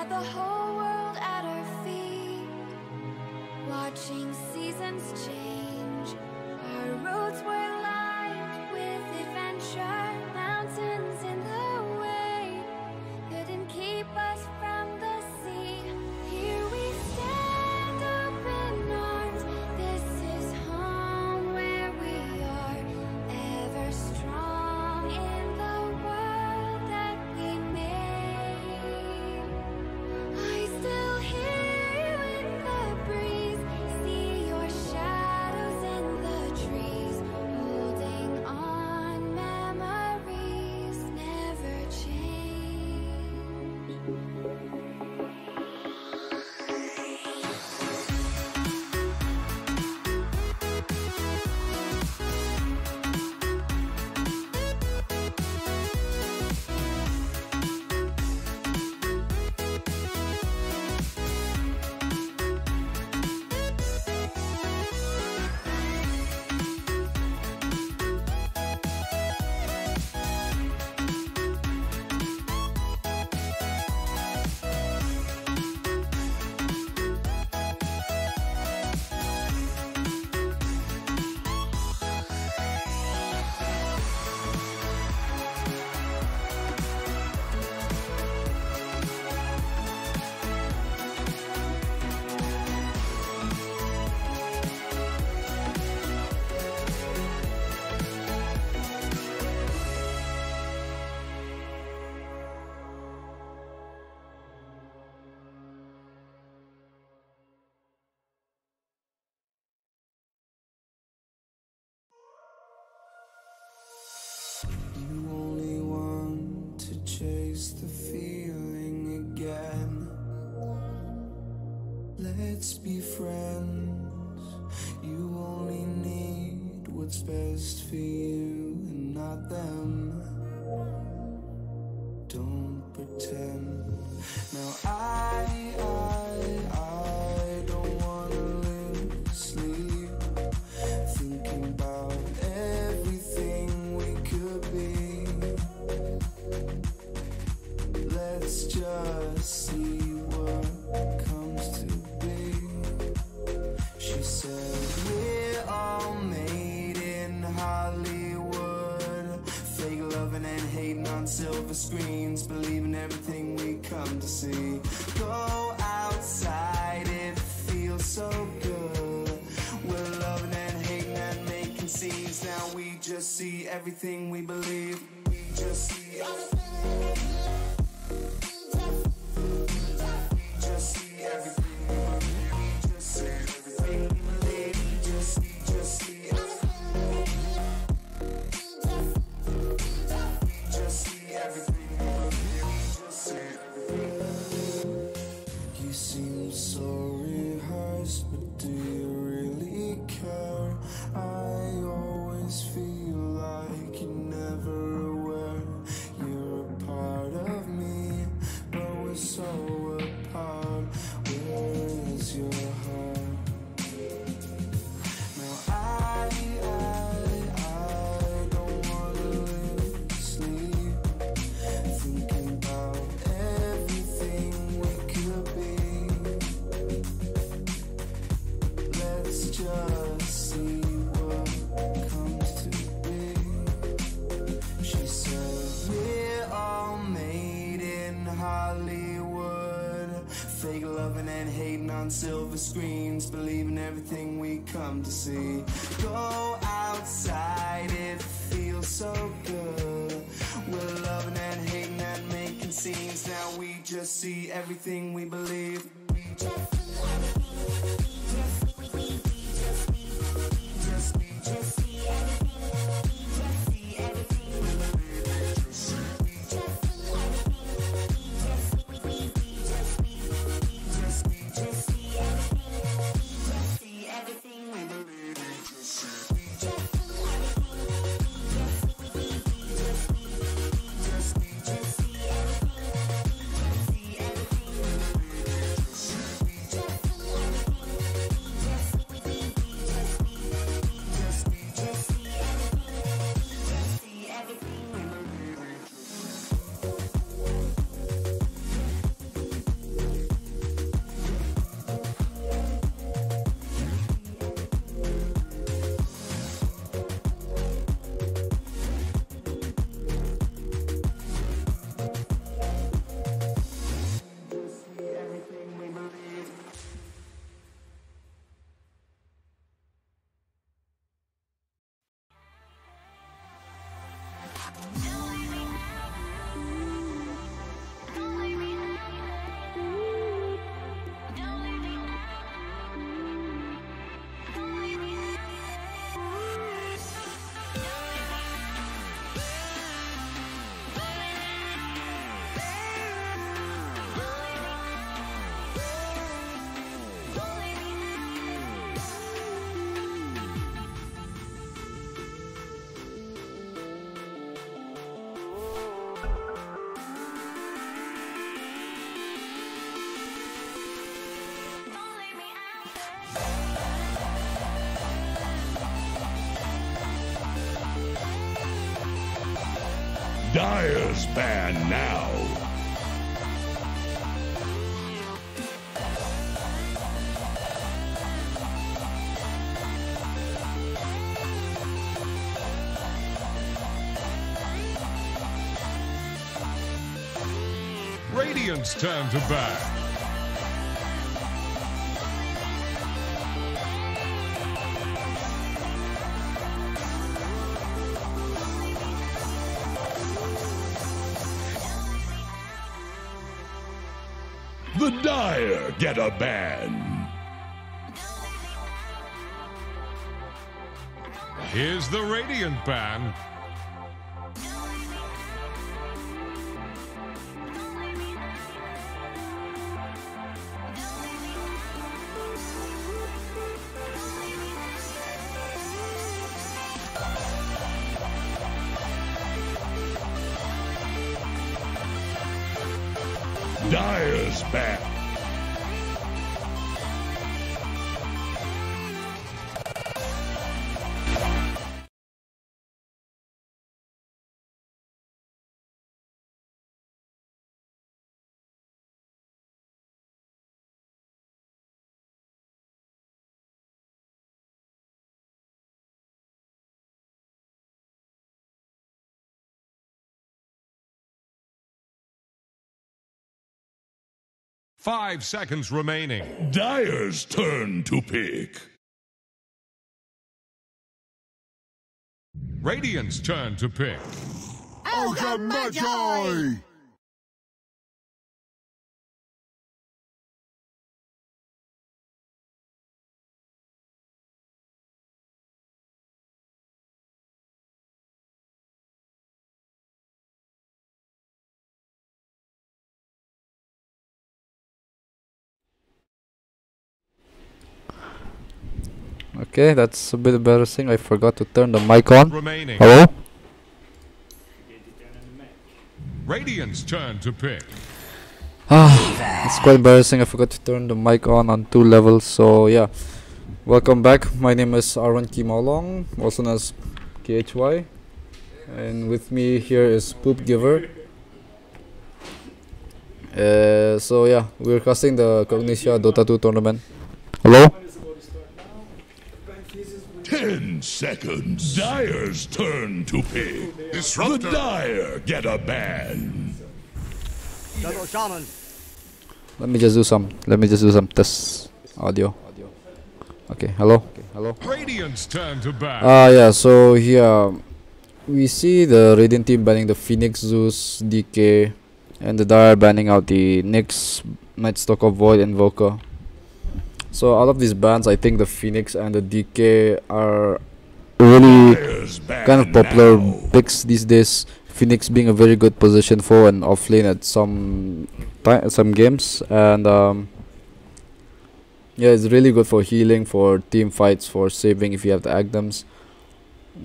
had the whole world at our feet, watching seasons change. Our roads were lined with adventure, mountains in the way couldn't keep us from the sea. Here we stand, open arms. This is home where we are, ever strong in the world that we made. I still hear you in the breeze, see your shadows in the trees, holding on, memories never change. You only want to chase the feeling again. Let's be friends. You only need what's best for you and not them. Don't pretend. Now I don't wanna lose sleep, thinking about everything we could be. Let's just see what comes to be. She said we're all made in Hollywood, fake loving and hating on silver screens, believing everything we come to see. Go outside, it feels so good. We're loving and hating and making scenes. Now we just see everything we believe. We just see everything. We just see everything we believe. We just see everything we believe. We just see everything. We just see everything we believe. We just see everything. You seem so rehearsed, but do you really care? I always feel like you're never aware. You're a part of me, but we're so apart. Where is your heart? Now I don't wanna lose sleep, thinking about everything we could be. Let's just see what comes to be. She said we're all made in Hollywood, fake loving and hating on silver screens, believing everything we come to see. Go outside, it feels so good. We're loving and hating and making scenes. Now we just see everything we believe. We just see everything. Dire's ban now. Radiant's turn to ban. The Dire get a ban. Here's the Radiant ban. Dire's back. Five seconds remaining. Dire's turn to pick. Radiant's turn to pick. Ogre Magi! Okay, that's a bit embarrassing. I forgot to turn the mic on. Remaining. Hello? Radiant's turn to pick. It's quite embarrassing. I forgot to turn the mic on 2 levels. So yeah, welcome back. My name is Arwanki Mawlong, also known as KHY, and with me here is poopgiver. So yeah, we're casting the Cognitia Dota 2 tournament. Hello? 10 seconds. Dire's turn to pick. Disruptor. The Dire get a ban. Let me just do some test audio. Okay, hello? Radiant's turn to ban. Yeah, so here we see the Radiant team banning the Phoenix, Zeus, DK, and the Dire banning out the Nyx, Nightstalker, Void, Invoker. So out of these bans, I think the Phoenix and the DK are really kind of popular picks these days. Phoenix being a very good position for an offlane at some games, and yeah, it's really good for healing, for team fights, for saving if you have the Agdams.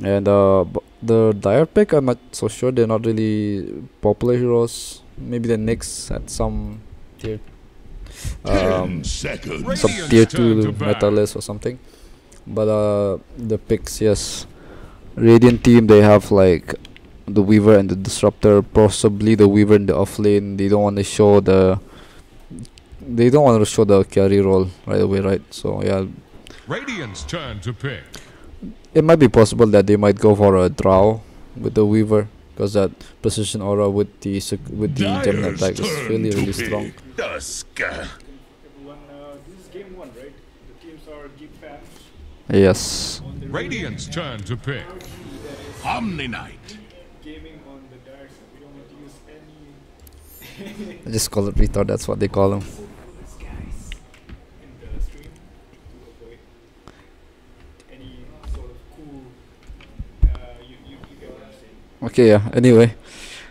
And the Dire pick, I'm not so sure. They're not really popular heroes. Maybe the Nyx at some tier. 10 seconds. Some tier 2 meta list or something. But the picks, yes, Radiant team, they have like the Weaver and the Disruptor, possibly the Weaver in the offlane. They don't want to show the carry role right away, right? So yeah, Radiant's turn to pick. it might be possible that they might go for a Drow with the Weaver, because that precision aura with the Gemini attack is really strong. Dusk. Everyone, this is game 1, right? The teams are GeekFam. Yes. Radiant's turn to pick. Omni Knight. Gaming on the Dire side. We don't want to use any I just call it retard. That's what they call him. in the stream to avoid any sort of cool. You get what I'm saying. Okay, yeah. Anyway,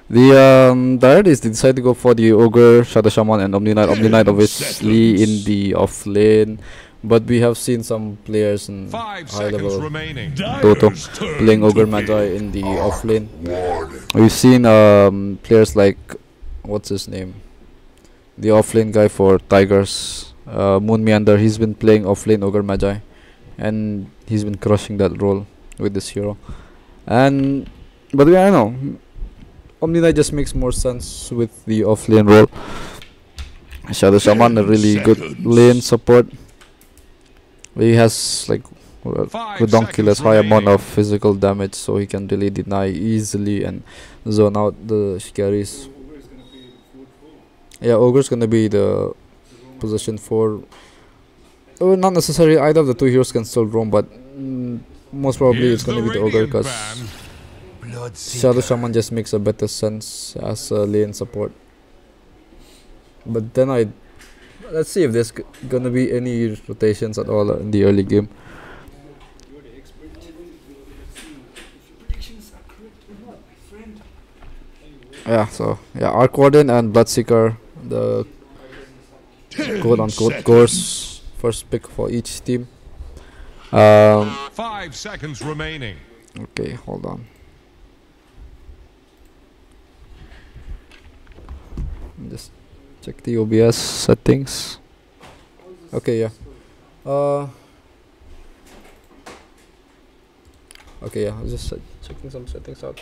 the Dire they decide to go for the Ogre, Shadow Shaman, and Omni Knight. Omni Knight obviously in the off lane, but we have seen some players in 5 high seconds level remaining. Dota playing Ogre Magi in the off lane. We've seen players like, what's his name? The offlane guy for Tigers, Moon Meander. He's been playing offlane Ogre Magi, and he's been crushing that role with this hero. But I don't know. Omni Knight just makes more sense with the offlane role. Shadow Shaman, a really good lane support. He has like with Donkey has high amount of physical damage, so he can really deny easily and zone out the carries. Yeah, Ogre's gonna be the position 4. Oh, not necessarily. Either of the two heroes can still roam, but most probably it's gonna be the Ogre because Shadow Shaman just makes a better sense as a lane support. But then let's see if there's gonna be any rotations at all in the early game. Yeah, so yeah, Arc Warden and Bloodseeker, the quote-unquote course first pick for each team. 5 seconds remaining. Okay, hold on. Just check the OBS settings. Okay, yeah. Okay, yeah. I was just checking some settings out.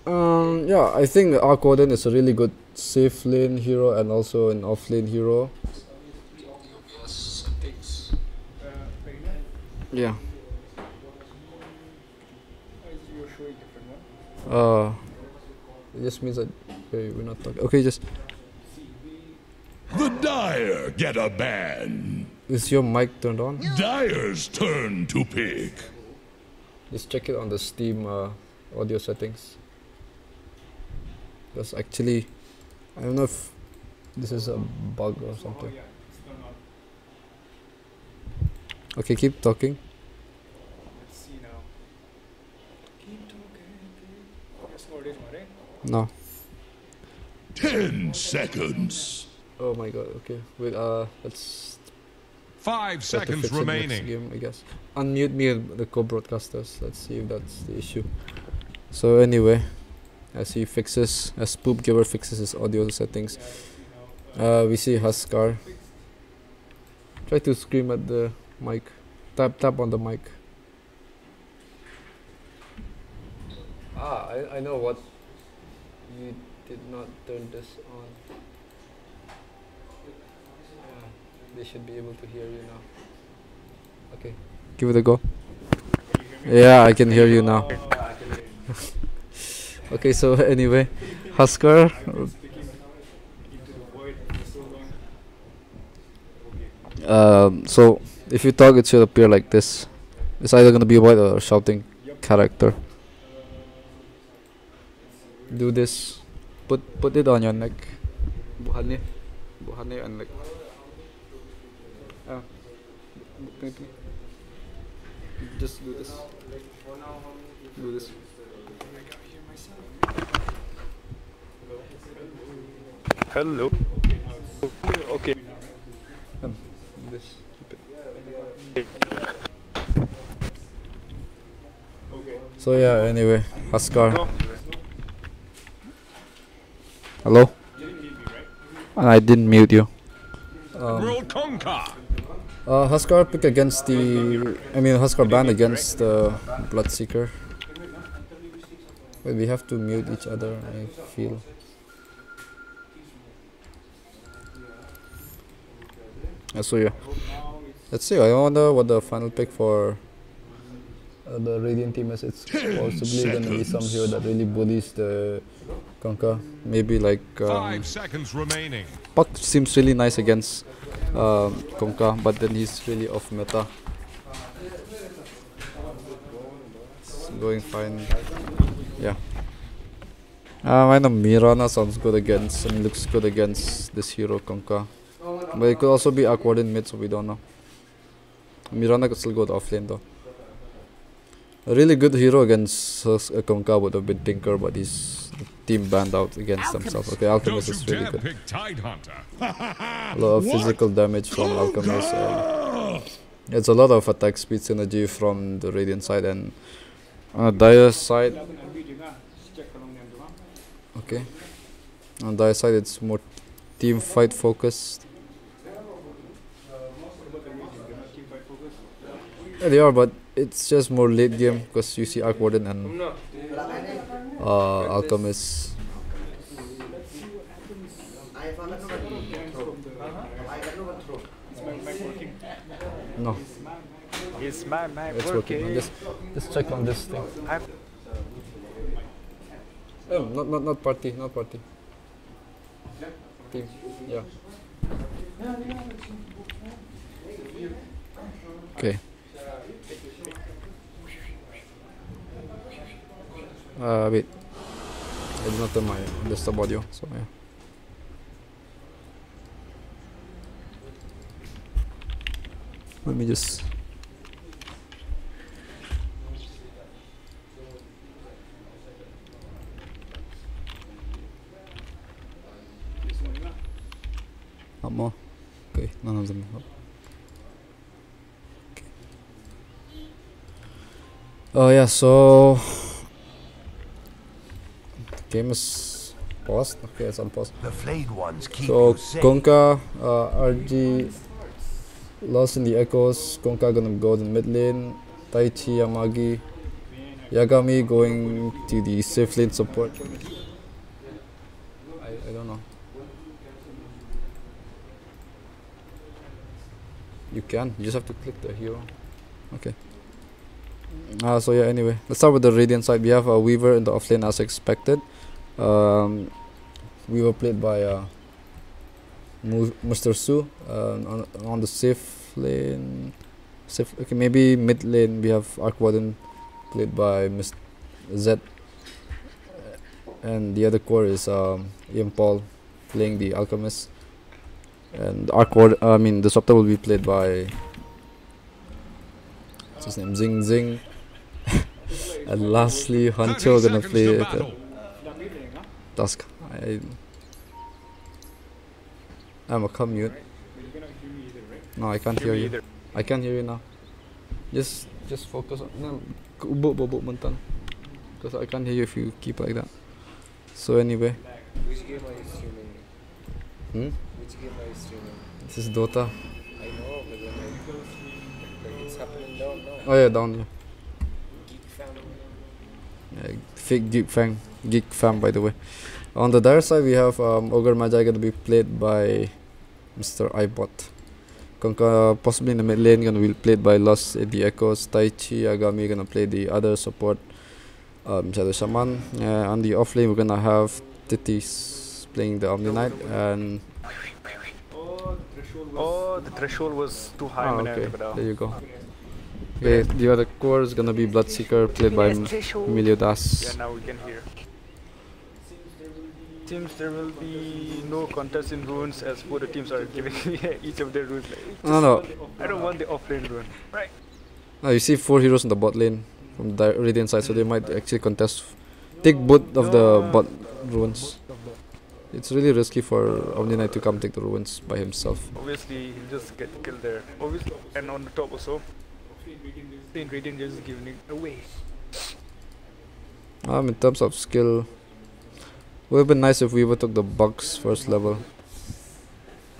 Yeah, I think Arc Warden is a really good safe lane hero and also an off lane hero. Yeah. It just means that we're not talking. Okay, just. The Dire get a ban. Is your mic turned on? Dire's turn to pick. Just check it on the Steam audio settings. Because actually, I don't know if this is a bug or something. Okay, keep talking. Let's see now. Keep talking. No. 10 seconds. Oh my god, okay. Wait, let's 5 try to seconds fix it next remaining. game, I guess. Unmute me and the co-broadcasters. Let's see if that's the issue. So anyway, as poopgiver fixes his audio settings, we see Huskar. Try to scream at the mic. Tap on the mic. I know what. You did not turn this on. They should be able to hear you now. Okay, give it a go. Yeah, I can hear you now. Okay, so anyway, Huskar. So if you talk, it should appear like this. It's either gonna be a white or a shouting character. Do this. Put it on your neck. Buhani and like. Just do this. Do this. Hello. Okay. This. So yeah. Anyway, Huskar. Hello. I didn't mute you. World Conquer. Huskar pick against Huskar ban against the Bloodseeker. Wait, we have to mute each other, I feel. So yeah. Let's see, I wonder what the final pick for the Radiant team is. It's possibly gonna be some hero that really bullies the Conquer. Maybe like 5 seconds remaining. Puck seems really nice against Conquer, but then he's really off meta. It's going fine. Yeah. I know Mirana sounds good against and looks good against this hero Conquer. But it could also be awkward in mid, so we don't know. Mirana could still go to offlane though. A really good hero against Conquer would have been Tinker, but he's team banned out against themselves. Okay, Alchemist is really good. A lot of physical damage from Alchemist. It's a lot of attack speed synergy from the Radiant side, and on the Dire side. Okay. On the Dire side, it's more team fight focused. Yeah, they are, but it's just more late game because you see Arc Warden and Alchemist. No, Is my mic it's working. working? Just check on this thing. Oh, not party, not party. Team, yeah. Okay. Wait. I did not turn my desktop audio, so yeah. Let me just. Not more. Okay, none of them. Okay. Oh yeah, so game is paused. Okay, it's unpaused. The flayed ones keep So you safe. Gonka, RG lost in the echoes. Gonka gonna go in mid lane. Taichi, Yamagi, Yagami going to the safe lane support. I don't know. You can. You just have to click the hero. Okay. So yeah. Anyway, let's start with the Radiant side. We have a Weaver in the offlane as expected. Weaver played by Mr. Su. On the safe lane. Okay, maybe mid lane we have Arc Warden played by Mr. Z. And the other core is Ian Paul playing the Alchemist. And the Disruptor will be played by what's his name, Zing Zing. And lastly, Hancho gonna play Dusk. I'm a commute. No, I can't hear you. I can't hear you now. Just focus on no, because I can't hear you if you keep like that. So anyway. Which game are you streaming? Which game are you streaming? This is Dota. I know, but then like it's happening down now. Oh yeah, down here. GeekFam. Yeah, fake GeekFam by the way. On the dire side we have Ogre Magi gonna be played by Mr. Ibot. Konka possibly in the mid lane gonna be played by Lost in the Echoes. Taichi Agami gonna play the other support, Shadow Shaman. On the off lane we're gonna have Titis playing the Omni Knight and The threshold was too high. okay, there you go. Okay, the other core is gonna be Bloodseeker played by Emilio Das. Yeah, now we can hear. Seems there will be no contest in runes as both the teams are giving each of their runes. Like, No. I don't want the offlane rune. Right. No, you see 4 heroes in the bot lane from the Radiant side, so they might actually contest. Take both of the bot runes. It's really risky for Omni Knight to come take the ruins by himself. Obviously, he'll just get killed there. Obviously, and on the top also. In Radiant just giving it away. In terms of skill, would have been nice if we took the bugs first level.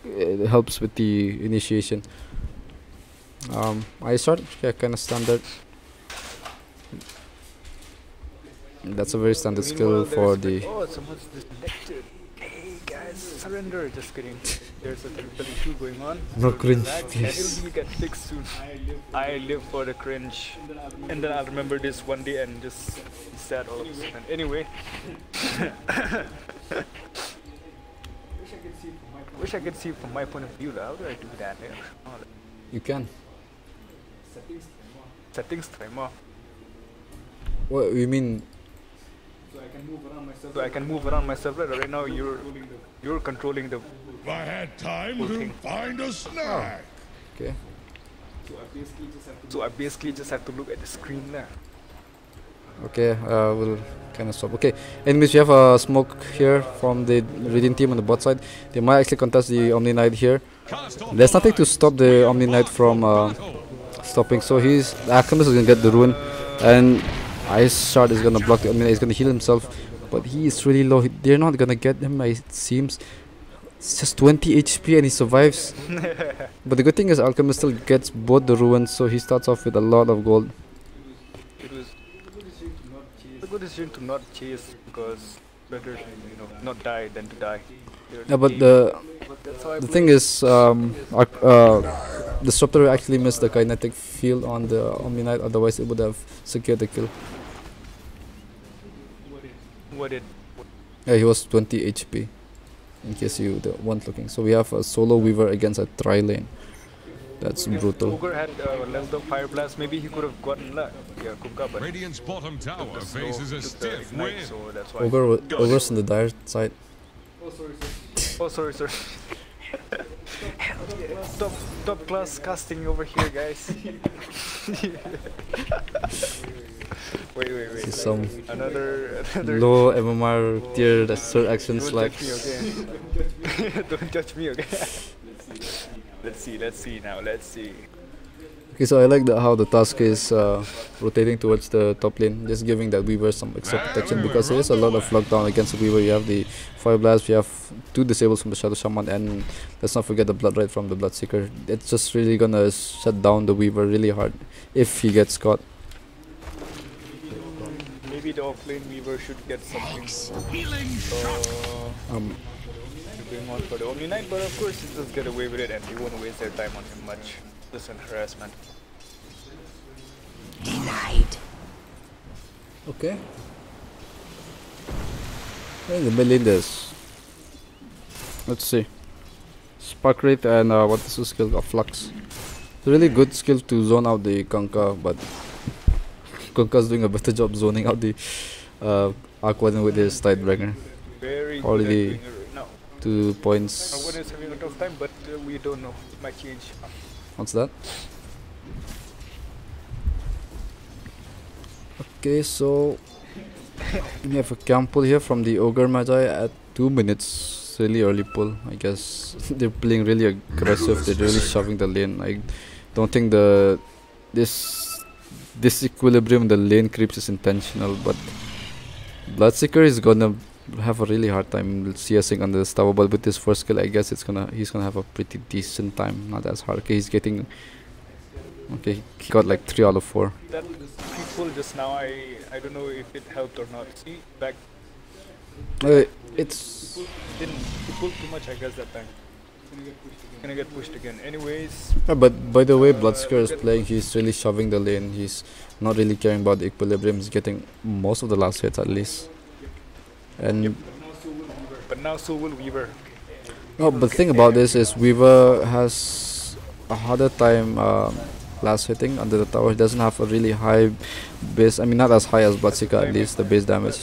It helps with the initiation. I start kind of standard. That's a very standard skill for the. Oh, someone's disconnected. Hey guys, surrender. Just kidding. There's a technical issue going on. No cringe, And please. it will get fixed soon. I live for the cringe. And then I'll remember this one day and just be sad all of a sudden. Anyway. Wish I could see from my point of view. How do I do that? You can. Settings timer. What you mean? So I can move around myself. Right now you're controlling the. If I had time to find a snack. Okay. So I basically just have to look at the screen there. Okay, we'll kind of stop. Okay, anyways, we have a smoke here from the Radiant team on the bot side. They might actually contest the Omni Knight here. There's nothing to stop the Omni Knight from stopping. So the Alchemist is gonna get the rune, and Ice Shard is gonna block the Omni Knight. He's gonna heal himself, but he is really low. They're not gonna get him, it seems. It's just 20 HP and he survives. But the good thing is Alchemist still gets both the runes, so he starts off with a lot of gold. The good decision to not chase because better, not die than to die. Yeah, but That's how I the play. thing is, Disruptor actually missed the kinetic field on the Omni Knight, otherwise it would have secured the kill. What did? Yeah, he was 20 HP, in case you weren't looking. So we have a solo Weaver against a tri-lane. That's brutal. Ogre had leveled up Fire Blast. Maybe he could have gotten luck. Yeah, Kuka, but Radiant's bottom tower the slow faces a took the stiff ignite, wind. so that's why. Ogre's on the dire side. Oh, sorry. Top class casting over here, guys. wait. This is some Another. low MMR tier that third action Don't slash. touch me, okay? Don't touch me, okay? Let's see now. Okay, so I like how the task is rotating towards the top lane, just giving that Weaver some extra protection because there is a lot of lockdown against the Weaver. You have the Fire Blast, you have 2 disables from the Shadow Shaman, and let's not forget the Blood Rite from the Bloodseeker. It's just really gonna shut down the Weaver really hard if he gets caught. Maybe the offlane Weaver should get something. Going on for the Omni Knight, but of course he'll just get away with it and they won't waste their time on him much. Just an harassment. Okay. And the million this. Let's see. Spark rate and what is the skill of Flux. It's a really good skill to zone out the Kunkka, but Kunkka's doing a better job zoning out the Aquaden with his Tidebringer. Very good Already at doing it right now. 2 points. Arwanki is having a tough time, but we don't know. It might change. What's that? Okay, so we have a camp pull here from the Ogre Magi at 2 minutes. Really early pull, I guess. They're playing really aggressive. They're really shoving the lane. I don't think this equilibrium in the lane creeps is intentional, but Bloodseeker is gonna have a really hard time CSing on this tower, but with his first skill I guess he's gonna have a pretty decent time. Not as hard. Okay, he's getting he got like 3 out of 4. That pull just now, I don't know if it helped or not. See, back It's he pulled too much, I guess, that time. Gonna get pushed again. Anyways, but by the way Bloodseeker is playing, he's really shoving the lane. He's not really caring about the equilibrium. He's getting most of the last hits at least. And but now so will Weaver. no, but the thing about this is Weaver has a harder time last hitting under the tower. He doesn't have a really high base. I mean, not as high as Bloodseeker, at least the base damage.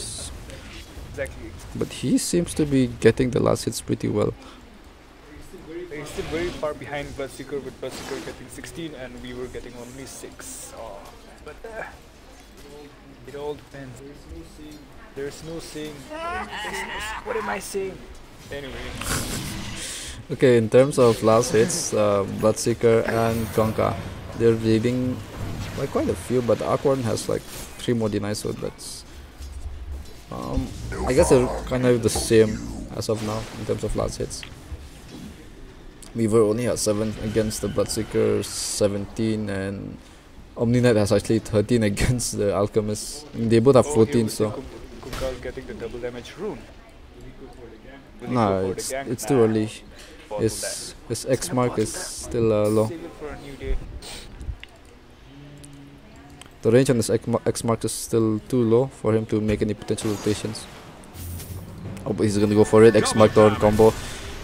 Exactly. But he seems to be getting the last hits pretty well. He's still very far behind Bloodseeker, with Bloodseeker getting 16 and Weaver getting only 6. Oh, but it all depends. There's no saying. What am I saying? Anyway. Okay, in terms of last hits, Bloodseeker and Kunkka, they're leading by quite a few, but Aquarn has like 3 more denies, so that's I guess they're kind of the same as of now in terms of last hits. Weaver only has 7 against the Bloodseeker, 17, and Omni Knight has actually 13 against the Alchemist. I mean, they both have 14, so Kunkka getting the double damage rune. Will he go nah, for the gank? it's too early. His X mark is still low. Save it for a new day. The range on this X mark is still too low for him to make any potential rotations. Oh, but he's gonna go for it. X mark Torrent combo.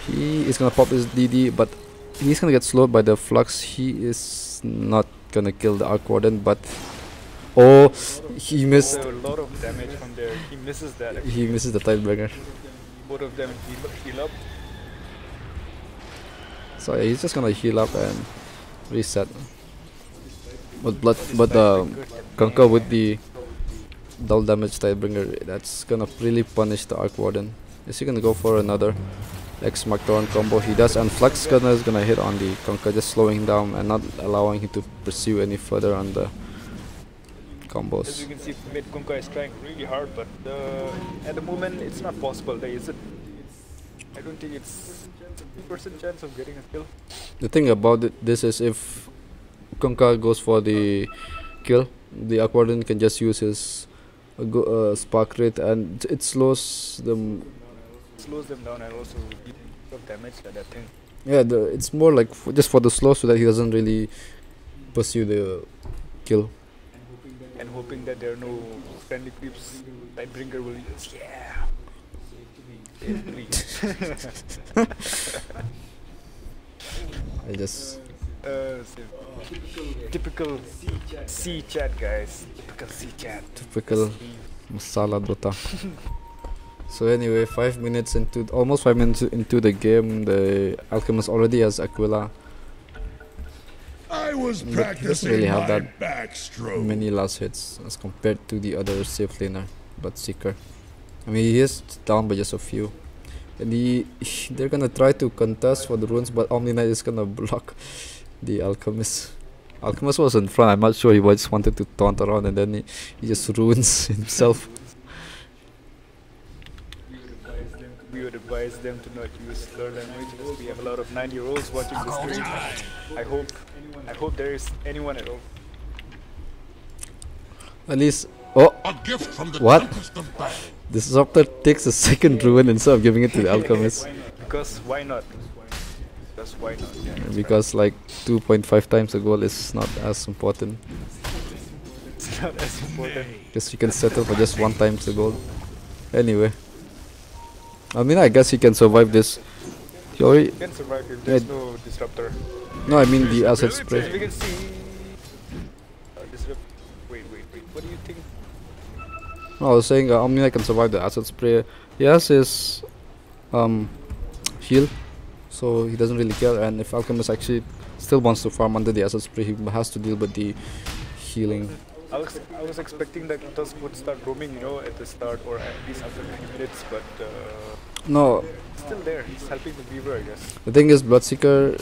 He is gonna pop his DD, but he's gonna get slowed by the Flux. He is not gonna kill the Arc Warden, but oh, he missed. So a lot of damage from there. He misses that. Actually. He misses the Tidebringer. Both of them heal up. So yeah, he's just gonna heal up and reset. But Kunkka with the double damage Tidebringer, that's gonna really punish the Arc Warden. Is he gonna go for another X Mark Torrent combo? He does, and Flux Gunner is gonna hit on the Kunkka, just slowing him down and not allowing him to pursue any further on the As combos. you can see, mid Kunkka is trying really hard, but at the moment it's not possible. There isn't. I don't think it's 50% chance of getting a kill. The thing about this is if Kunkka goes for the kill, the Arc Warden can just use his spark rate, and it slows them. Slows them down and also deal of damage that thing. Yeah, it's more like just for the slow, so that he doesn't really pursue the kill. And hoping that there are no friendly creeps Lightbringer will use. Yeah. Yeah, please. I just typical C chat, guys. Typical C chat. typical masala Dota. So anyway, 5 minutes into almost 5 minutes into the game, the alchemist already has Aquila. I was But practicing doesn't really have my that backstroke. many last hits as compared to the other safe laner, Bloodseeker. I mean, he is down by just a few. And they're gonna try to contest for the runes, but Omni Knight is gonna block the Alchemist. Alchemist was in front, I'm not sure, he just wanted to taunt around and then he just ruins himself. We would advise them to not use slur language. We have a lot of 9-year-olds watching this stream. I hope there is anyone at all. At least, oh, A gift from the What? tempest of battle. this Disruptor takes a second rune instead of giving it to the Alchemist. Because why not? Because why not? Yeah, Because like 2.5 times the goal is not as important. it's not as important. Because you can settle for just 1 times the goal. Anyway. I mean, I guess he can survive this. He already, You can survive if there's no disruptor. no, I mean the acid As we spray. can see. Wait. What do you think? No, I was saying Omni Knight can survive the acid spray. He has his heal, so he doesn't really care. And if Alchemist actually still wants to farm under the acid spray, he has to deal with the healing. I was expecting that Tusk would start roaming, at the start or at least after 20 minutes, but No, still there. He's helping the Weaver, I guess. the thing is, Bloodseeker,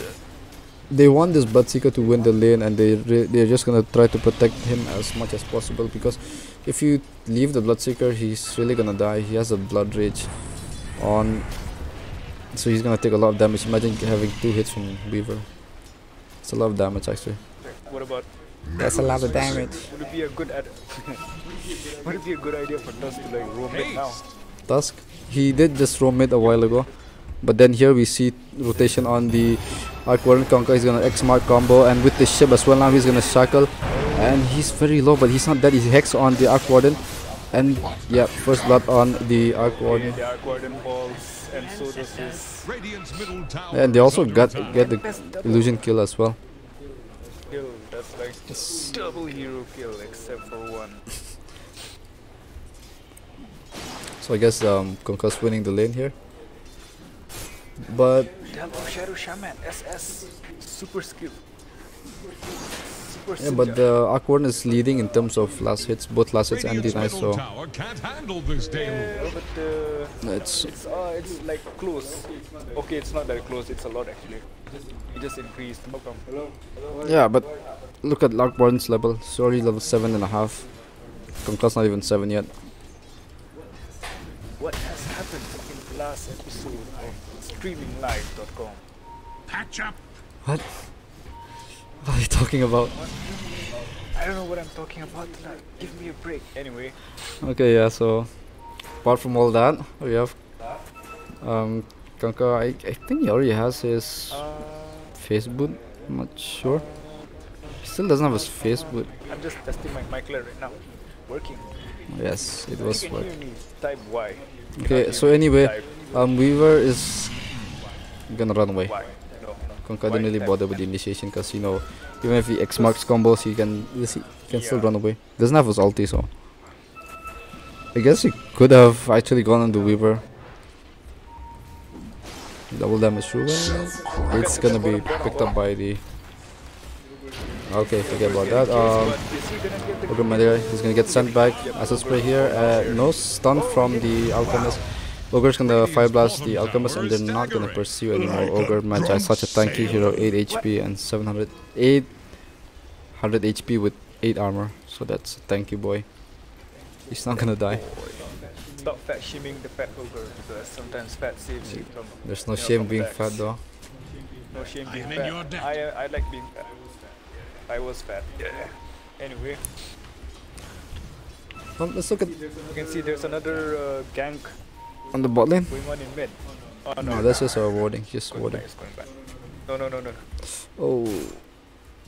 they want this Bloodseeker to win the lane, and they're just gonna try to protect him as much as possible, because if you leave the Bloodseeker, he's really gonna die. He has a Blood Rage on, so he's gonna take a lot of damage. Imagine having 2 hits from Weaver. It's a lot of damage actually. What about? That's a lot of damage. Would it be a good would it be a good idea for Tusk to like roam it now? Tusk, he did just roam mid a while ago, but then here we see rotation on the Arc Warden Conquer. He's gonna X-Mark combo, and with the ship as well now he's gonna shackle, and he's very low, but he's not dead. He's hex on the Arc Warden, and yeah, first blood on the Arc Warden. Yeah, the Arc Warden falls, and so does his Radiant's middle tower And they also is under get attack. the illusion kill as well. kill. That's like double hero kill, except for one. So I guess Conquer's winning the lane here, but Devil Shadow Shaman, SS, super skill. Super yeah, but the Arc Warden is leading in terms of last hits, both last hits and Radiant's denies. middle So tower can't handle this deluge. Yeah, but it's it's like close. Okay, it's not that close. It's a lot actually. It just increased. How come? yeah, but look at Arc Warden's level. It's already level 7.5. Conquer's not even 7 yet. What has happened in the last episode of streaminglive.com? Patch up. What? What are you talking about? I don't know what I'm talking about tonight. Give me a break. Anyway, Okay, yeah. So apart from all that, we have Conquer. I think he already has his face boot. I'm not sure. He still doesn't have his face boot. I'm just testing my mic right now. Working. Yes, it was You can work. hear me. Type Y. Okay, so anyway, Weaver is gonna run away. Y. No. Conquer didn't really bother with the initiation, because even if he X marks combos, he can still run away. Doesn't have his ulti, so I guess he could have actually gone on the Weaver. Double damage through. It's gonna be picked up by the. Okay, forget about that. Ogre Melee, he's gonna get sent back. Acid spray here. No stun from the Alchemist. Ogre's gonna fire blast the Alchemist, and they're not gonna pursue anymore. Ogre Magi is such a tanky hero, 8 HP and 800 HP with 8 armor. So that's a tanky boy. He's not gonna die. Stop fat shaming the fat ogre, because sometimes fat saves you from. There's no you know, shame from being attacks. fat though. No shame being I am in your fat. debt. I like being fat. I was fat. Yeah. Anyway. Let's look at You can see there's another gank on the bot lane. going on in mid. Oh No, that's just a warding. Just going warding. back, it's going back. No, no, no, no. Oh,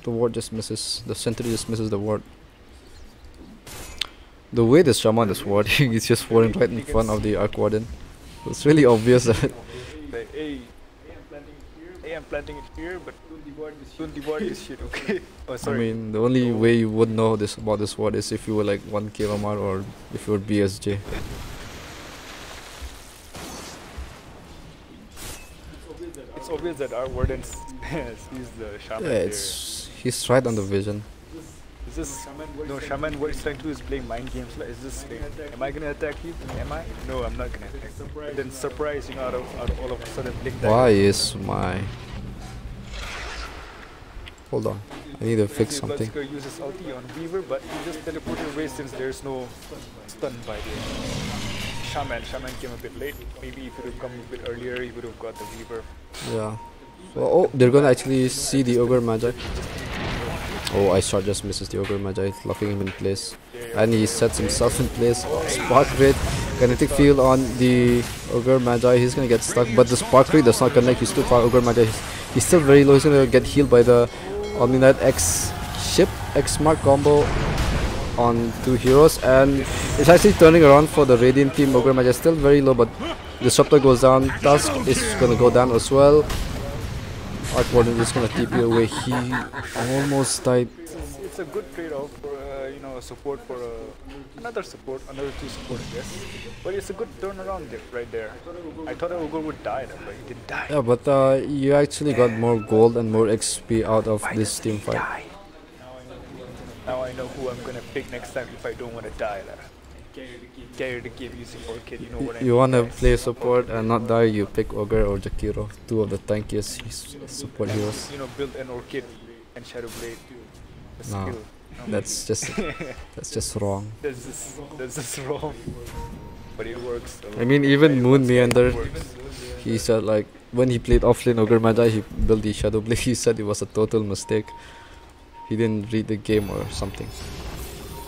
the ward just misses. The sentry just misses the ward. The way the shaman is warding, he's just warding right in front of the arc warden. It's really obvious that. Like, hey, I'm planting it here, but don't deboard this shit, okay? Oh, I sorry. mean, the only way you would know this about this ward is if you were like 1 Kilomar or if you were BSJ. It's obvious that our warden sees the shaman Yeah, there. he's right on the vision. Is this no shaman? What he's trying to do is playing mind games. Like, is this like, am I gonna attack you? Am I? No, I'm not gonna attack. And then surprise, out of all of a sudden, blink Why is my... Hold on, I need to fix something. Bloodseeker uses ulti on Weaver, but he just teleported away since there's no stun by the shaman. Shaman came a bit late. Maybe if he would have come a bit earlier, he would have got the Weaver. Yeah. So, oh, they're gonna actually see the Ogre Magi. Oh, Ice Shard just misses the Ogre Magi, locking him in place. And he sets himself in place. Oh, Spark Rate, kinetic field on the Ogre Magi. He's gonna get stuck, but the Spark Rate does not connect. He's too far. Ogre Magi, he's still very low. He's gonna get healed by the Omni Knight X ship, X Smart combo on 2 heroes. And it's actually turning around for the Radiant team. Ogre Magi still very low, but Disruptor goes down. Tusk is gonna go down as well. Arc Warden is gonna TP away. He almost died. It's a good trade-off for support for another 2 support, I guess. But it's a good turnaround right there. I thought Ogre would die, but he didn't die. Yeah, but you actually got more gold and more XP out of this team fight. Now I know who I'm gonna pick next time if I don't want to die. Carry the game using Orchid, you know what I mean? You wanna play support and not die, you pick Ogre or Jakiro, 2 of the tankiest support heroes. Build an Orchid and Shadow Blade. The Nah, skill. that's just wrong. That's just wrong. But it works. I mean, even Moon Meander, he said like when he played offlane Ogre Magi, he built the Shadow Blade. He said it was a total mistake. He didn't read the game or something.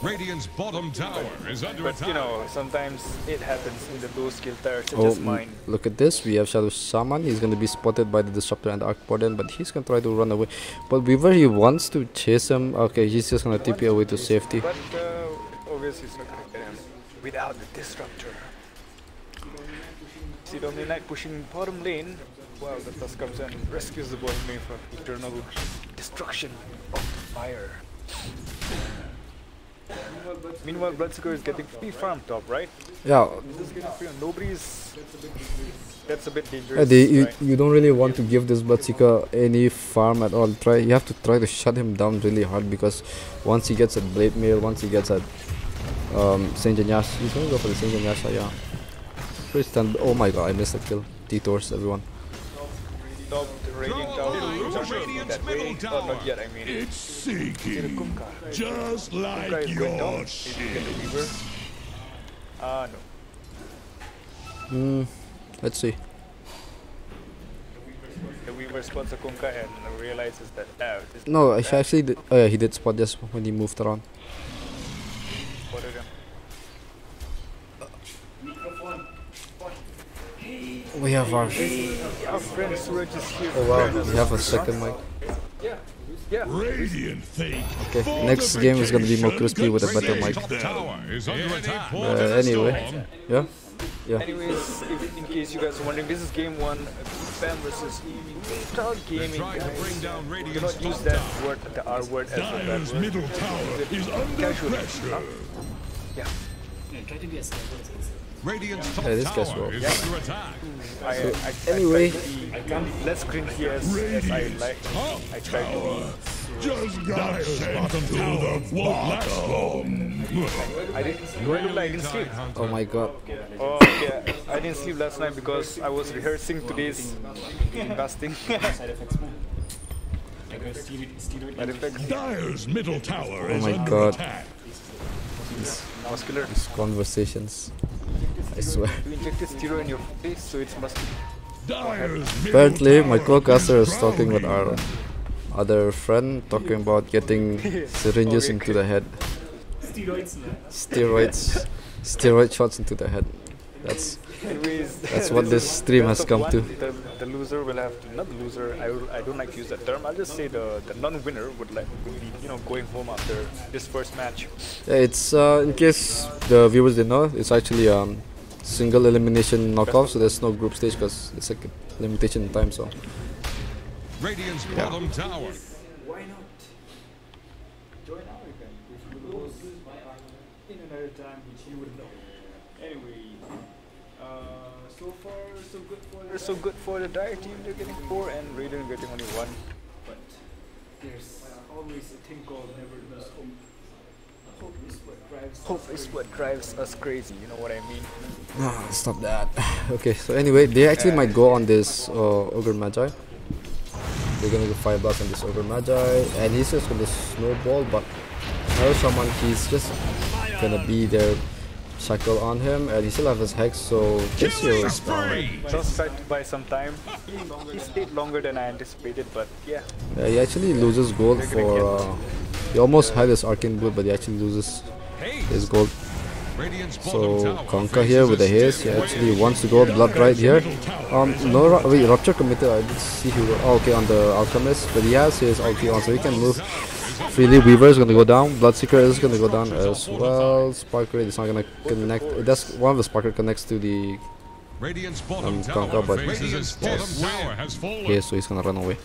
Radiant's bottom tower is under attack. Sometimes it happens in the low skill tires, such Oh, as mine. look at this. We have Shadow Shaman. He's going to be spotted by the Disruptor and the Arc Warden, but he's going to try to run away. But Weaver, he wants to chase him. Okay, he's just going to TP away to safety. But obviously he's not going to get him without the Disruptor. See the Omni Knight pushing bottom lane. Wow, the Tusk comes and rescues the bottom lane from eternal destruction of fire. Meanwhile, Bloodseeker is getting free farm top, right? Yeah. He's just getting free. Nobody's. That's a bit dangerous. You don't really want to give this Bloodseeker any farm at all. You have to try to shut him down really hard, because once he gets a Blade Mail, once he gets a Saint Janyasha, he's gonna go for the Saint Janyasha, yeah. First stand. Oh my god, I missed the kill. Detours, everyone. Top the Radiant Tower. That way. Oh, not yet, I mean. It's sinking, Kunkka. just Kunkka like is going down. your Maybe shit. get the Weaver. No. Let's see. The Weaver spots a Kunkka and realizes that this No, he actually did. Oh yeah, he did spot this when he moved around. spotted him. We have our. Our friend Suraj is here. Oh wow, we have a second mic. Yeah. Radiant think. Okay, next game is gonna be more crispy with a better mic. Top tower is under attack. Anyway, yeah. Anyways, in case you guys are wondering, this is game 1, GeekFam versus Retard Gaming, Trying to bring guys. down Do Radiant's not use top that tower. word, the R word, as a bad Dyer's word. middle tower is under Casually. pressure. Yeah. Radiant's top Yeah, this guy's tower wrong. is under attack. Anyway. I can't be less cringy as I like. I try to be. Just got sent to the bottom. I didn't sleep. Oh my god. Oh yeah, I didn't sleep last night because I was rehearsing today's casting. Side effects. Dyer's middle tower is my under God. attack. Muscular. These conversations. I swear. You injected steroid in your face, so it's muscular. Dyer's middle Apparently, my tower co-caster is crumbling. talking with our other friend, talking about getting syringes into the head. Steroid shots into the head. Anyways, That's what this stream has come to. The loser will have to, not the loser, I don't like to use that term, I'll just say the non-winner would be, going home after this first match. Yeah, it's in case the viewers didn't know, it's actually single elimination knockoff, so there's no group stage because it's like a limitation in time. So Radiant's bottom tower. Why not? Join our event, which will host in another time, which you would know. Anyway, so far so good for the Dire team. They're getting 4 and Raiden getting only 1. But there's always a thing called never lose hope. Hope is what drives us crazy. You know what I mean? stop that. Okay, so anyway, they actually might go on this Ogre Magi. They're gonna go 5 blast on this Ogre Magi, and he's just gonna snowball. But another Shaman, he's just gonna be there. Shackle on him, and he still has his hex, so this hero is down. Just tried to buy some time. He stayed longer than I anticipated, but yeah. He actually loses gold for. He almost had his arcane boot, but he actually loses his gold. So Conka here with the haste. He actually wants to go blood right here. Wait, rupture committed. I didn't see who. Oh, okay, on the alchemist, but he has his ulti on, so he can move freely. Weaver is gonna go down. Bloodseeker is gonna go down as well. Sparker is not gonna connect. It does. One of the Sparker connects to the Conka, but yeah, so he's gonna run away.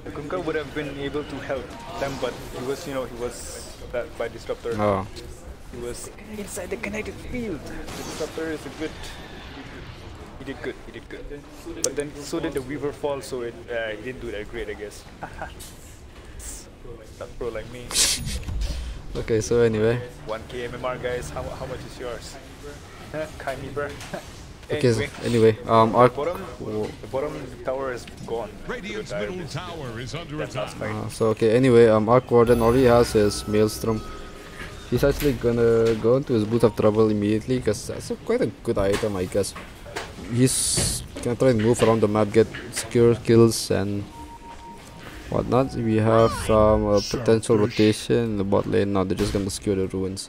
The Kunkka would have been able to help them, but he was, he was that by Disruptor. Oh. He was inside the kinetic field. The Disruptor is a good. He did good. He did good. But then so did the Weaver fall, so he didn't do that great, I guess. Not pro like me. Okay, so anyway. 1k MMR, guys. How much is yours? Kaimi, bro. Okay, so anyway, Arc. The bottom tower is gone. Radiant's middle tower is under attack. So okay, anyway, Arc Warden already has his Maelstrom. He's actually gonna go into his Boot of Trouble immediately because that's quite a good item, I guess. He's gonna try and move around the map, get secure kills and whatnot. We have a potential rotation in the bot lane. Now they're just gonna secure the ruins.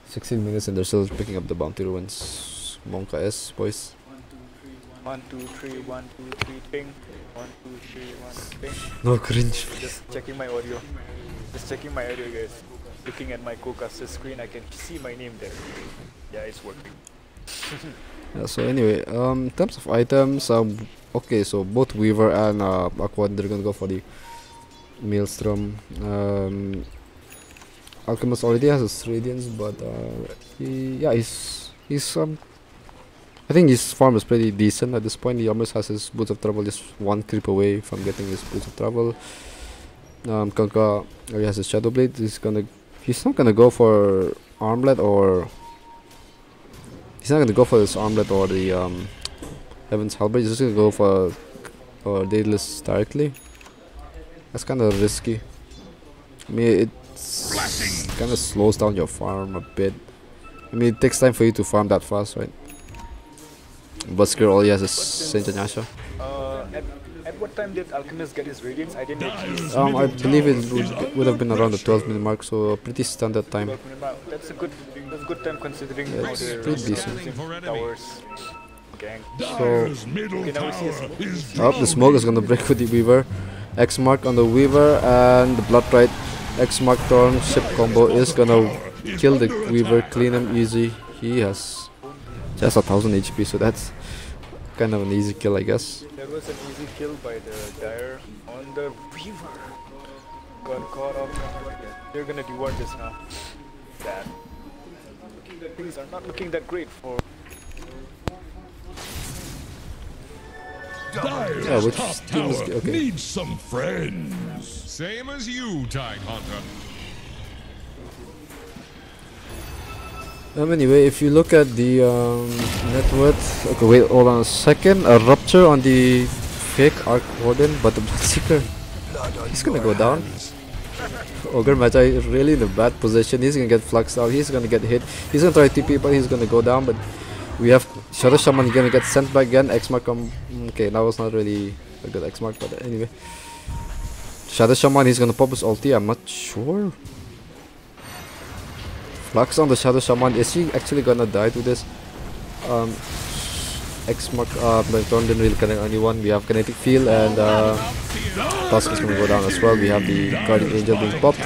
16 minutes and they're still picking up the bounty ruins. Monka S, boys. 1, 2, 3, 1, 2, 3, ping. 1, 2, 3, 1, ping. No cringe. Just checking my audio. Just checking my audio, guys. Looking at my co-caster screen, I can see my name there. Yeah, it's working. Yeah, so anyway, in terms of items, okay, so both Weaver and Aquan, they're gonna go for the Maelstrom. Alchemist already has his Radiance, but he's I think his farm is pretty decent at this point. He almost has his Boots of Trouble, just 1 creep away from getting his Boots of Trouble. Kanka already has his Shadow Blade. He's not gonna go for Armlet or. He's not gonna go for this Armlet or the Heaven's Halberd. He's just gonna go for Daedalus directly. That's kind of risky. I mean, it kind of slows down your farm a bit. I mean, it takes time for you to farm that fast, right? Busker all he has is Saint Anyasha. At what time did Alchemist get his Radiance? I didn't notice. I believe it would have been around the 12-minute mark, so a pretty standard time. That's a good time considering how they're pretty decent. Towers. Gang. So, okay, now we see the smoke is gonna break with the Weaver. X mark on the Weaver and the Bloodrite X mark Thorn ship combo is gonna kill the Weaver, clean him easy. He has just 1000 HP, so that's kind of an easy kill, I guess. There was an easy kill by the Dire on the Weaver. Got caught up. They're gonna reward this now. That things are not looking that great for. Dire's which top team is tower okay. needs some friends. Same as you, Tide Hunter. Anyway, if you look at the net worth, okay, wait, hold on a second. A rupture on the fake Arc Warden, but the Bloodseeker, he's gonna go down. Ogre Magi is really in a bad position. He's gonna get fluxed out. He's gonna get hit. He's gonna try TP, but he's gonna go down. But we have Shadow Shaman gonna get sent back again. X mark. Okay, that was not really a good X mark, but anyway. Shadow Shaman, he's gonna pop his ulti. I'm not sure. Flux on the Shadow Shaman. Is he actually gonna die to this? X mark but Thorn didn't really connect anyone. We have Kinetic Field and Tusk is gonna go down as well. We have the Guardian Angel being popped.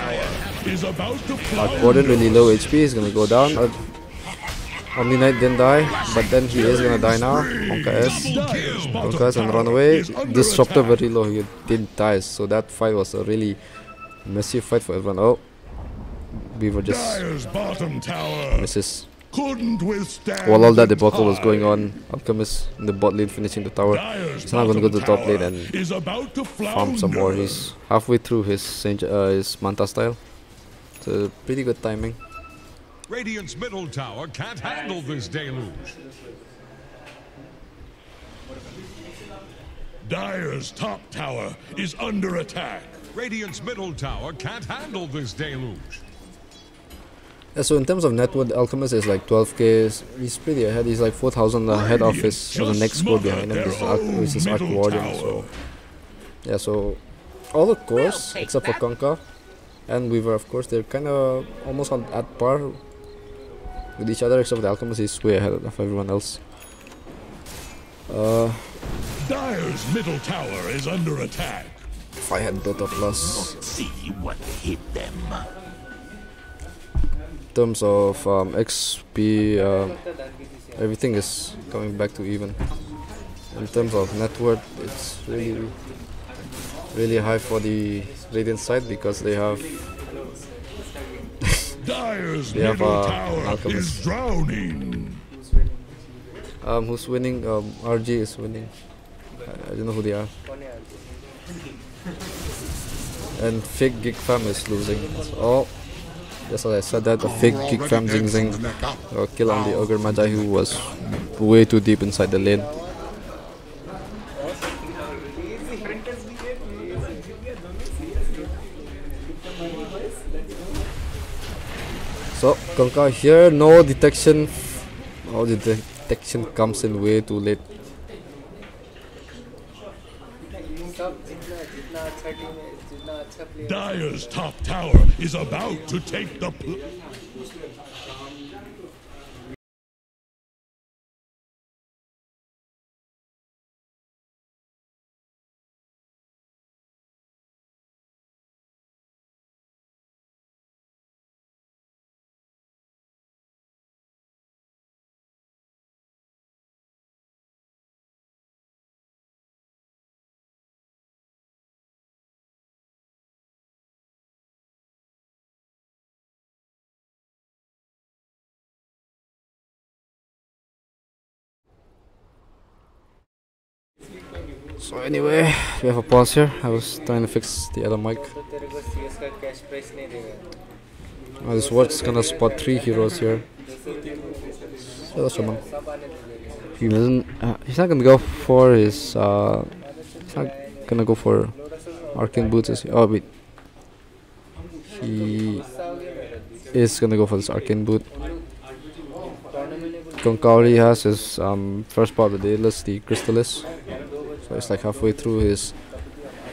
Gordon really low HP, he's gonna go down. Omni Knight didn't die, but then he is gonna die now. Honka S and run away. Disruptor very low, he didn't die, so that fight was a really messy fight for everyone. Oh, Beaver just misses. While all that debacle was going on, Alchemist in the bot lane finishing the tower. He's now gonna go to the top lane and farm some more. He's halfway through his Manta style. It's a pretty good timing. Radiant's middle tower can't handle this deluge. Dire's top tower is under attack. Radiant's middle tower can't handle this deluge. Yeah, so in terms of net worth, Alchemist is like 12k. He's pretty ahead. He's like 4,000 ahead of the next score behind him. This is Arc Warden. So yeah, so all the cores except for Conka and Weaver, of course, they're kind of almost at par with each other, except the Alchemist is way ahead of everyone else. Dire's middle tower is under attack. If I had Dota Plus. See what hit them. In terms of XP, everything is coming back to even. In terms of net worth, it's really high for the Radiant side because they have Dire's middle tower is drowning. Who's winning? RG is winning. I don't know who they are. And fake GeekFam is losing. Oh, just as I said that, a fake GeekFam Zing Zing got kill on the Ogre Magi who was way too deep inside the lane. So Konka here, no detection. Oh, the detection comes in way too late. Dire's top tower is about to take the So anyway, we have a pause here. I was trying to fix the other mic. This watch is gonna spot 3 heroes here. Hello, Shaman. He's not gonna go for his. He's not gonna go for arcane boots. Is he? Oh wait, he is gonna go for this arcane boot. Konkauri has his first part of the Daedalus, the Crystallis. So it's like halfway through his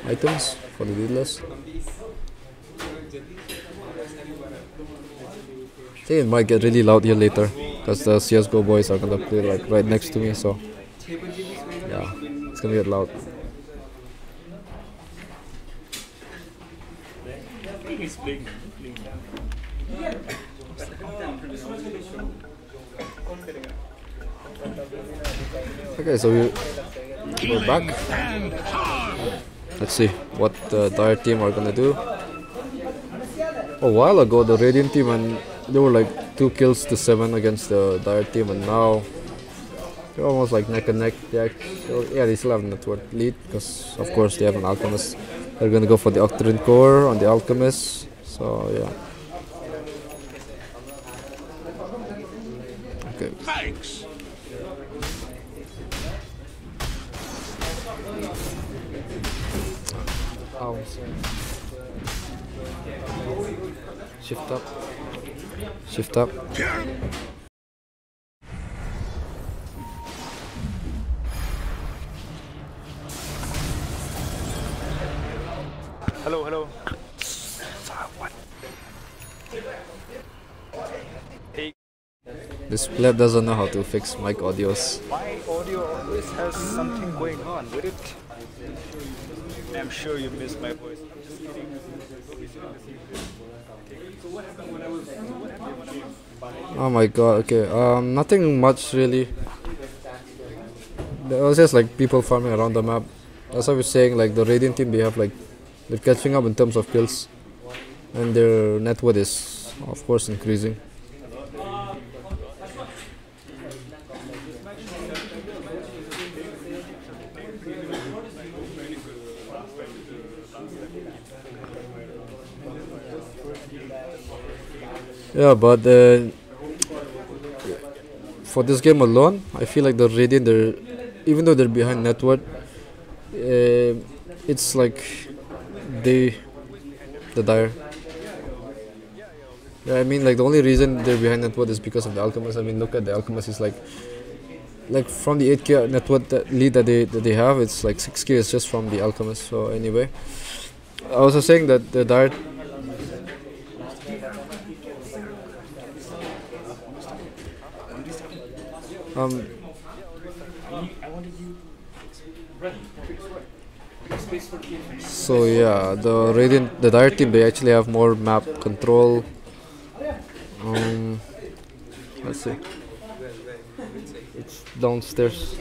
items for the Daedalus. I think it might get really loud here later because the CSGO boys are gonna play like right next to me, so yeah, it's gonna get loud. Okay, so we're back. Let's see what the Dire team are gonna do. A while ago, the Radiant team, and they were like 2 kills to 7 against the Dire team, and now they're almost like neck and neck. Yeah, they still have network lead because, of course, they have an Alchemist. They're gonna go for the Octarine Core on the Alchemist. So yeah. Okay. Thanks. Shift up. Shift up. Hello, hello. This pleb doesn't know how to fix mic audios. My audio always has something going on with it. I'm sure you miss my voice. I'm just kidding. Oh my god, okay, nothing much really. There was just like people farming around the map. As I was saying, like the Radiant team, they have like, they're catching up in terms of kills. And their net worth is, of course, increasing. Yeah, but for this game alone, I feel like the Radiant, even though they're behind net worth, it's like the Dire. Yeah, I mean, like the only reason they're behind net worth is because of the Alchemist. I mean, look at the Alchemist. It's like from the 8k net worth lead that they have, it's like 6k is just from the Alchemist. So anyway, I was saying that the Dire. So yeah, the Dire team, they actually have more map control. Let's see. It's downstairs.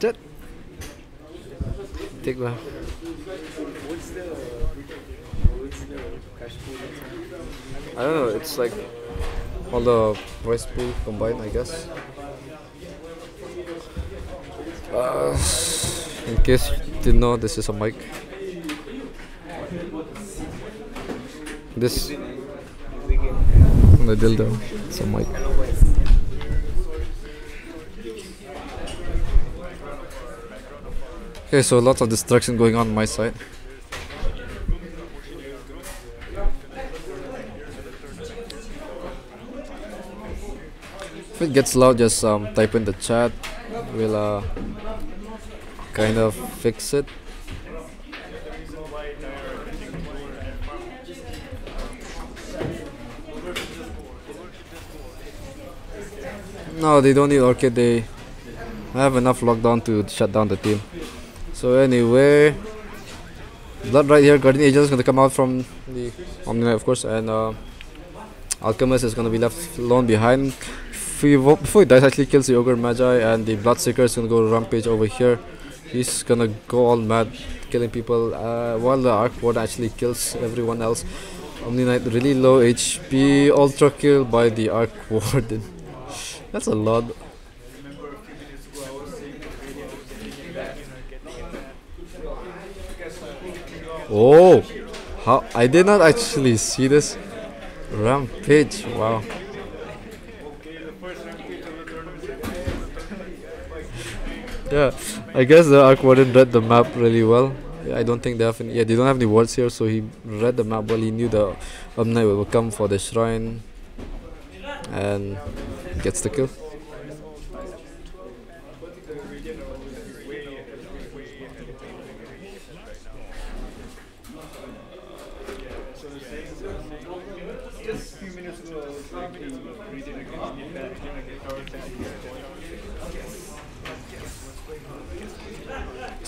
That. Take one. I don't know. It's like all the voice pool combined, I guess. In case you didn't know, this is a mic. This the dildo. It's a mic. Okay, so lots of distraction going on my side. If it gets loud, just type in the chat. We'll kind of fix it. No, they don't need Orchid. They have enough lockdown to shut down the team. So anyway, Blood right here. Guardian Angel is going to come out from the Omni, of course, and Alchemist is going to be left alone behind. Before he dies, actually kills the Ogre Magi, and the Bloodseeker is going to go rampage over here. He's going to go all mad, killing people, while the Arc Warden actually kills everyone else. Omni Knight really low HP, ultra kill by the Arc Warden. That's a lot. Oh, how I did not actually see this rampage. Wow. Yeah, I guess the Arc Warden read the map really well. I don't think they have any, they don't have any wards here, so he read the map well. He knew the Omni will come for the shrine and gets the kill.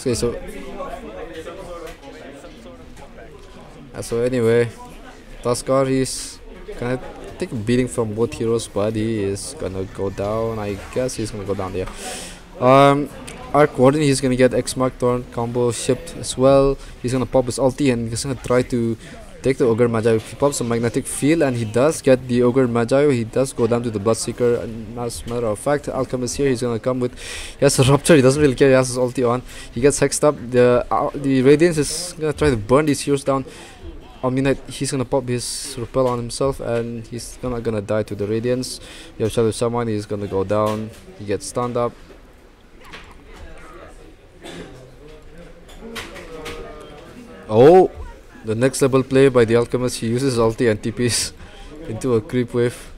Okay, so anyway, Tuskar, he's gonna take a beating from both heroes, but he is gonna go down. I guess he's gonna go down there. Arc Warden, he's gonna get X Mark Thorn combo shipped as well. He's gonna pop his ulti and he's gonna try to take the Ogre Magi. He pops a magnetic field and he does get the Ogre Magi. He does go down to the Bloodseeker. And as a matter of fact, Alchemist here, he's gonna come with, he has a Rupture, he doesn't really care, he has his ulti on. He gets hexed up. The Radiance is gonna try to burn these heroes down. Omni Knight, he's gonna pop his Repel on himself and he's gonna die to the Radiance. You have Shadow Shaman, he's gonna go down. He gets stunned up. Oh! The next level play by the Alchemist, he uses ulti and TPs into a creep wave,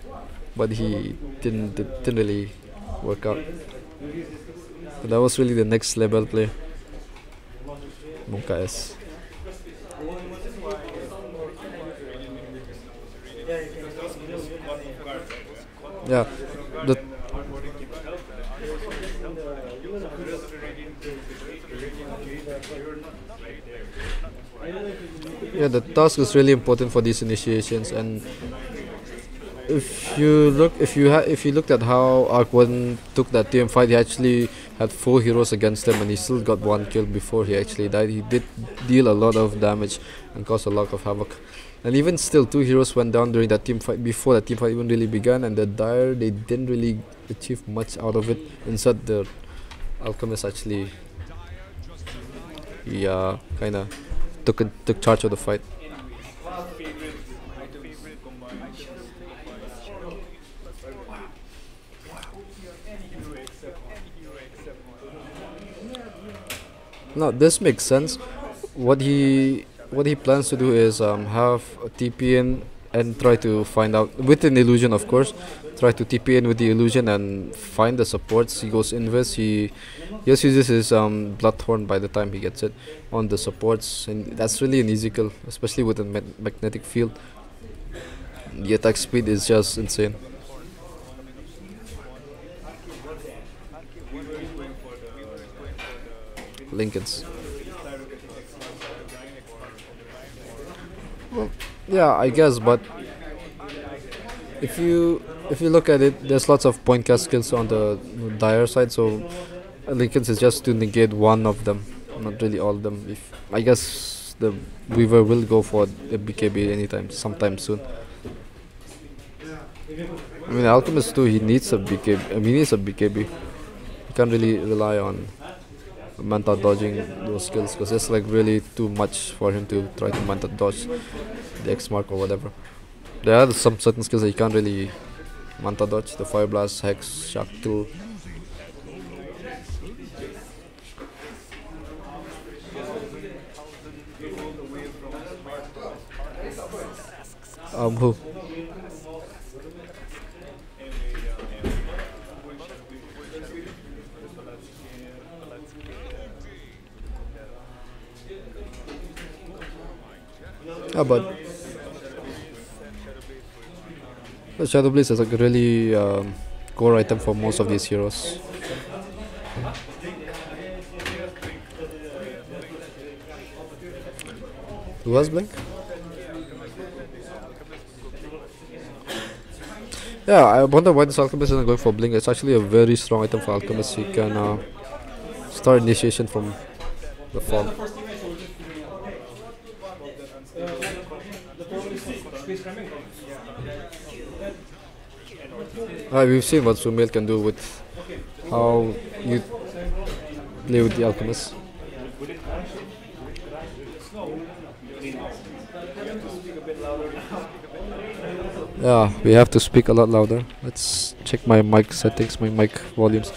but he didn't really work out. So that was really the next level play. Monka S. Yeah, the the task is really important for these initiations. And if you looked at how Arc 1 took that team fight, he actually had 4 heroes against him and he still got 1 kill before he actually died. He did deal a lot of damage and cause a lot of havoc. And even still, 2 heroes went down during that team fight before the team fight even really began, and the Dire, they didn't really achieve much out of it. Instead, the Alchemist actually kinda took charge of the fight. No, this makes sense. What he plans to do is have a TP in and try to find out with an illusion, of course. Try to TP in with the illusion and find the supports. He goes invis. He just uses his Bloodthorn by the time he gets it on the supports, and that's really an easy kill, especially with a magnetic field. The attack speed is just insane. Lincolns. Well, yeah, I guess, but if you look at it, there's lots of point cast skills on the Dire side, so Lincoln's is just to negate one of them, not really all of them. If I guess the Weaver will go for a BKB sometime soon. I mean, Alchemist too, he needs a BKB. I mean, he needs a BKB. He can't really rely on manta dodging those skills because it's like really too much for him to try to manta dodge the X mark or whatever. There are some certain skills that you can't really manta dodge: the Fire Blast, Hex, Shock Kill. Who? But the Shadow Blaze is like a really core item for most of these heroes. Who has Blink? Yeah, I wonder why this Alchemist isn't going for Blink. It's actually a very strong item for Alchemist. He can start initiation from the fall. We've seen what Sumail can do with how you play with the Alchemist. Yeah, we have to speak a lot louder. Let's check my mic settings, my mic volumes.